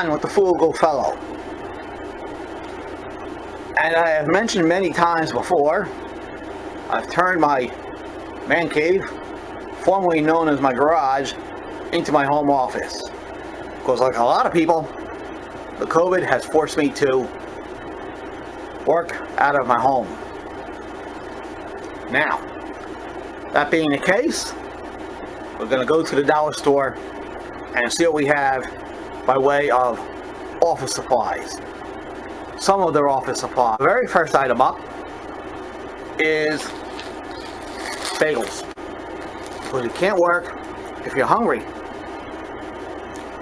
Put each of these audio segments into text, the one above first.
fun with the Fugal fellow. And I have mentioned many times before, I've turned my man cave, formerly known as my garage, into my home office. Because like a lot of people, the COVID has forced me to work out of my home. Now, that being the case, we're going to go to the dollar store and see what we have by way of office supplies. Some of their office supplies. The very first item up is bagels. Because you can't work if you're hungry.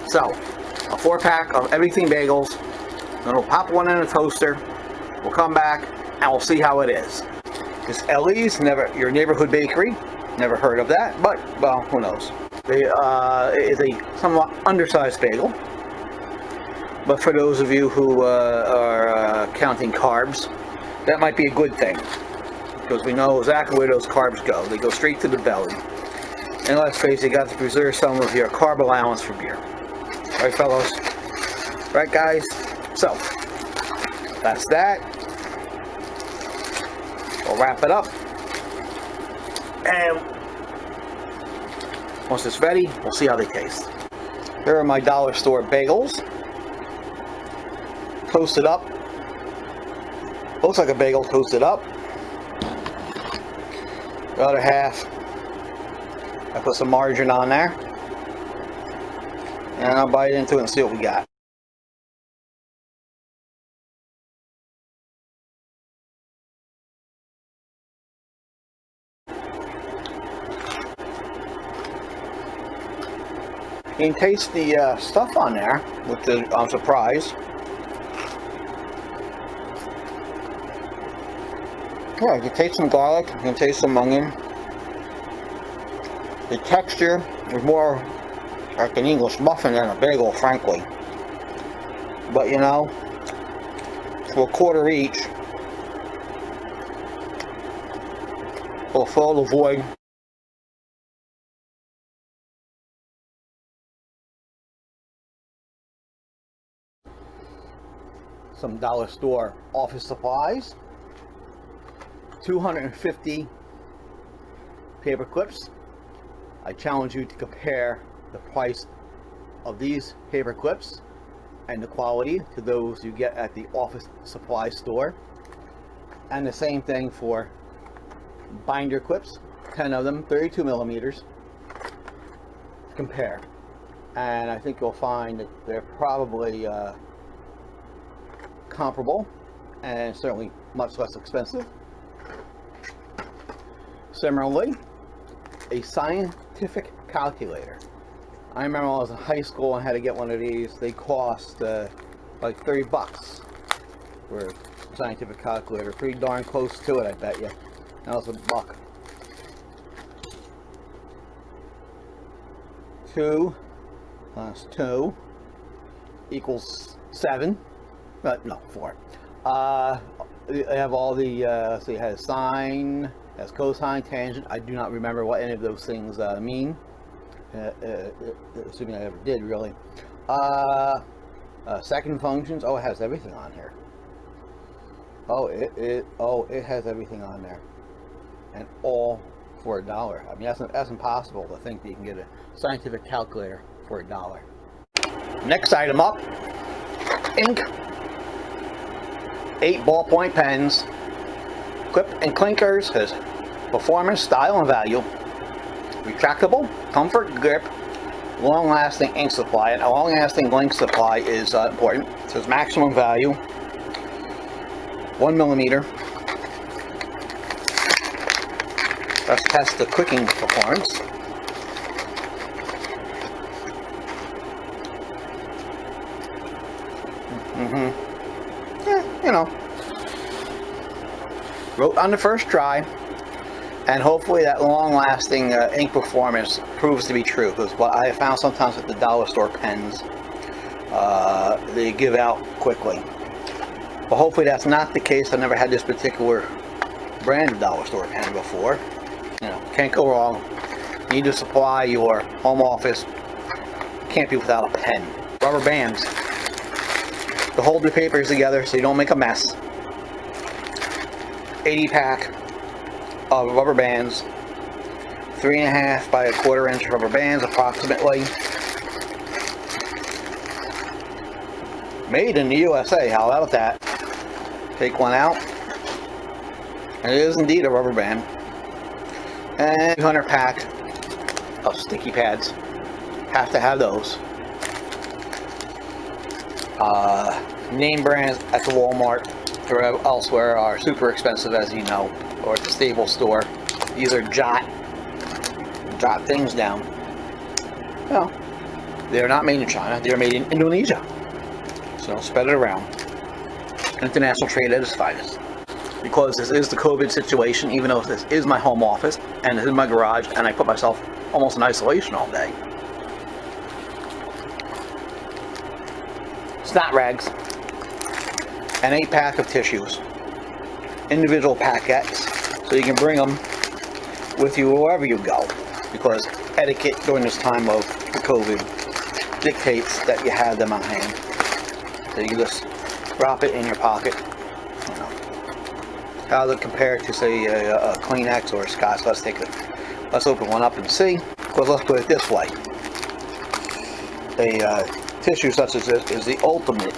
So, a 4-pack of everything bagels. Then we'll pop one in a toaster. We'll come back and we'll see how it is. It's Ellie's, your neighborhood bakery. Never heard of that, but, well, who knows. It is a somewhat undersized bagel. But for those of you who are counting carbs, that might be a good thing. Because we know exactly where those carbs go. They go straight to the belly. And let's face it, you got to preserve some of your carb allowance for beer. Right, fellows? Right, guys? So, that's that. We'll wrap it up. And once it's ready, we'll see how they taste. Here are my dollar store bagels. Toasted up. Looks like a bagel toasted up. The other half, I put some margarine on there. And I'll bite into it and see what we got. You can taste the stuff on there, which I'm surprised. Yeah, you can taste some garlic, you can taste some onion. The texture is more like an English muffin than a bagel, frankly. But you know, for $1 each, will fill the void. Some dollar store office supplies. 250 paper clips. I challenge you to compare the price of these paper clips and the quality to those you get at the office supply store. And the same thing for binder clips, 10 of them, 32 millimeters. Compare. And I think you'll find that they're probably comparable and certainly much less expensive. Similarly, a scientific calculator. I remember when I was in high school and had to get one of these. They cost like 30 bucks for a scientific calculator. Pretty darn close to it, I bet you. That was $1. 2 plus 2 equals 7. No, 4. They have all the, so it has sine, has cosine, tangent. I do not remember what any of those things mean. Assuming I ever did, really. Second functions. Oh, it has everything on here. Oh, it has everything on there, and all for $1. I mean, that's impossible to think that you can get a scientific calculator for $1. Next item up: ink, 8 ballpoint pens, clip and clinkers. Has performance, style, and value. Retractable, comfort, grip, long-lasting ink supply. And a long-lasting ink supply is important. It says maximum value, 1 millimeter. Let's test the clicking performance. You know, wrote on the first try, and hopefully that long-lasting ink performance proves to be true. Because what I have found sometimes with the dollar store pens, they give out quickly. But hopefully that's not the case. I've never had this particular brand of dollar store pen before. You know, can't go wrong. You need to supply your home office. Can't be without a pen. Rubber bands. to hold the papers together so you don't make a mess. 80 pack of rubber bands, 3.5 by 1/4 inch rubber bands approximately. Made in the USA, how about that? Take one out. And it is indeed a rubber band. And 200 pack of sticky pads. Have to have those. Name brands at the Walmart or elsewhere are super expensive, as you know, or at the Staples store. These are jot things down. Well, they're not made in China, they're made in Indonesia. So spread it around. International trade at its finest. Because this is the COVID situation, even though this is my home office and this is my garage, and I put myself almost in isolation all day. Snot rags. An 8-pack of tissues. Individual packets, so you can bring them with you wherever you go. Because etiquette during this time of the COVID dictates that you have them on hand. So you can just drop it in your pocket. You know. How does it compare to, say, a Kleenex or a Scotch? Let's open one up and see. Because let's put it this way: a tissue such as this is the ultimate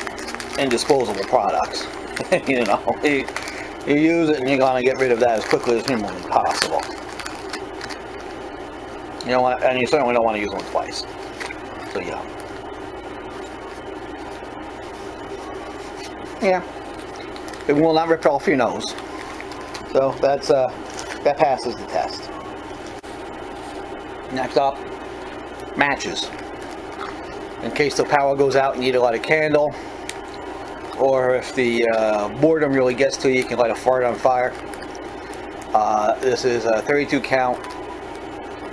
in disposable products. You know, you use it and you're gonna get rid of that as quickly as humanly possible. You don't want, and you certainly don't want to use one twice. So yeah. Yeah, it will not rip off your nose, so that passes the test. Next up, matches. In case the power goes out and you need to light a candle, or if the boredom really gets to you, you can light a fart on fire. This is a 32 count.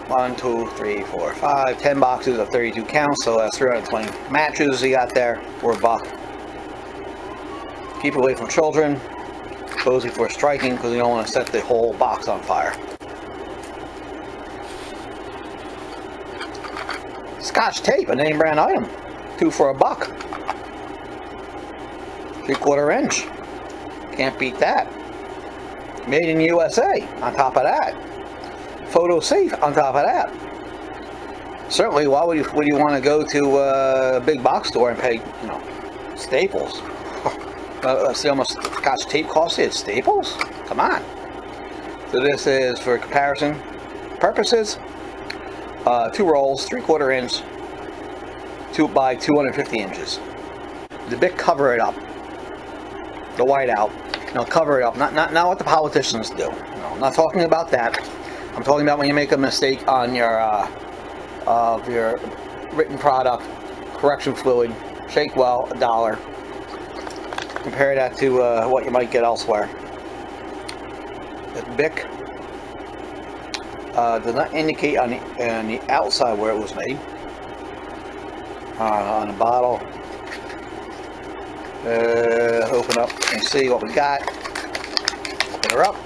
1, 2, 3, 4, 5, 10 boxes of 32 counts, so that's 320 matches you got there for $1. Keep away from children, those before striking, because you don't want to set the whole box on fire. Scotch tape, a name brand item, 2 for $1. 3/4 inch, can't beat that. Made in USA, on top of that. Photo safe, on top of that. Certainly, why would you want to go to a big box store and pay, you know, Staples? See how much Scotch tape costs at Staples? Come on. So this is, for comparison purposes, 2 rolls, 3/4 inch, 2 by 250 inches. The bit cover it up. The white out. No, cover it up. Not what the politicians do. No, I'm not talking about that. I'm talking about when you make a mistake on your written product, correction fluid, shake well, $1. Compare that to what you might get elsewhere. The BIC does not indicate on the outside where it was made. On the bottle. Open up and see what we got. Open her up.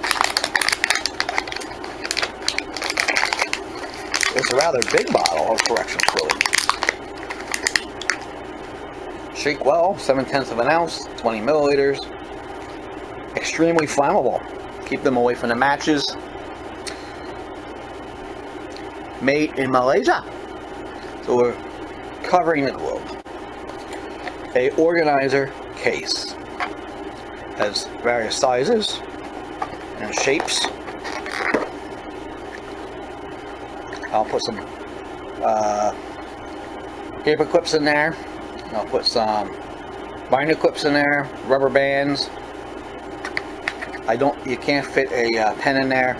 It's a rather big bottle of correction fluid. Shake well, 7/10 of an ounce, 20 milliliters. Extremely flammable. Keep them away from the matches. Made in Malaysia. So we're covering the globe. A organizer case. Has various sizes and shapes. I'll put some paper clips in there. I'll put some binder clips in there, rubber bands. You can't fit a pen in there.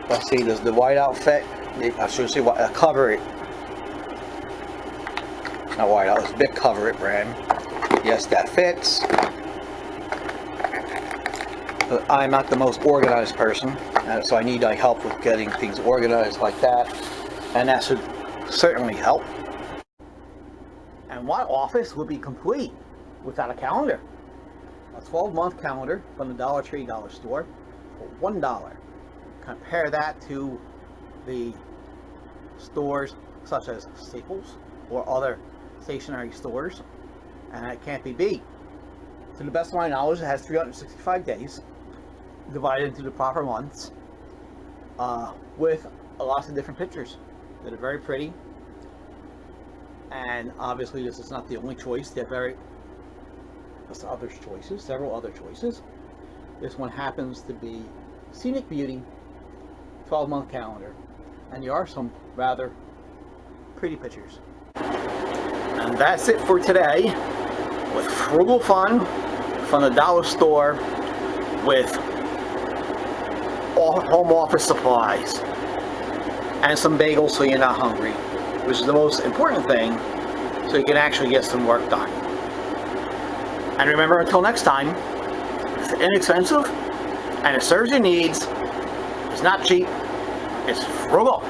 Let's see, does the white out fit? I should see what, cover it. Not white out, it's Bic Cover It brand. Yes, that fits. I'm not the most organized person, so I need help with getting things organized like that, and that should certainly help. And what office would be complete without a calendar? A 12-month calendar from the DollarTree dollar store for $1. Compare that to the stores such as Staples or other stationery stores. and that can't be beat. To the best of my knowledge, it has 365 days divided into the proper months, with lots of different pictures that are very pretty. And obviously this is not the only choice. There's several other choices. This one happens to be Scenic Beauty 12-month calendar, and there are some rather pretty pictures. And that's it for today with frugal fun from the dollar store with home office supplies and some bagels so you're not hungry, which is the most important thing, so you can actually get some work done. And remember, until next time, it's inexpensive and it serves your needs. It's not cheap, it's frugal.